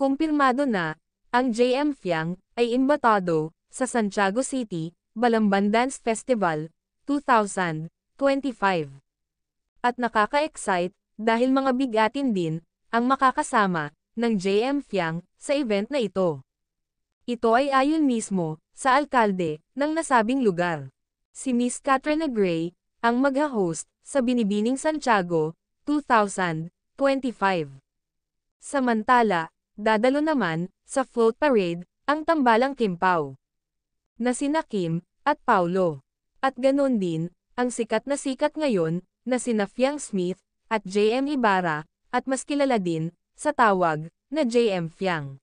Kumpirmado na, ang JM Fiang ay imbitado sa Santiago City, Balamban Dance Festival 2025. At nakaka-excite dahil mga bigatin din ang makakasama ng JM Fiang sa event na ito. Ito ay ayon mismo sa alkalde ng nasabing lugar. Si Miss Katrina Gray ang magha-host sa Binibining Santiago 2025. Samantala, dadalo naman sa float parade ang tambalang Kim Pao na sina Kim at Paulo. At ganon din ang sikat ngayon na sina Fiang Smith at JM Ibarra at mas kilala din sa tawag na JM Fiang.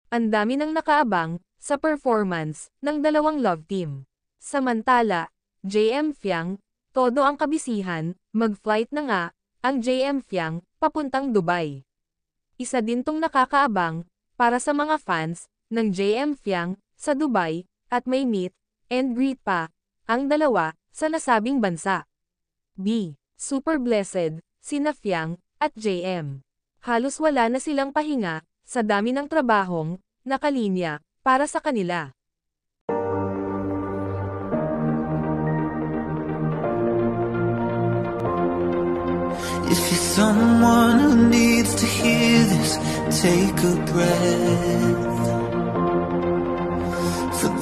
Ang dami nang nakaabang sa performance ng dalawang love team. Samantala, JM Fiang, todo ang kabisihan, mag-flight na nga ang JM Fiang papuntang Dubai. Isa din tong nakakaabang para sa mga fans ng JM Fiang sa Dubai at may meet and greet pa ang dalawa sa nasabing bansa. B. Super blessed sina Fiang at JM. Halos wala na silang pahinga sa dami ng trabahong nakalinya para sa kanila. If you're someone who needs to hear this, take a breath.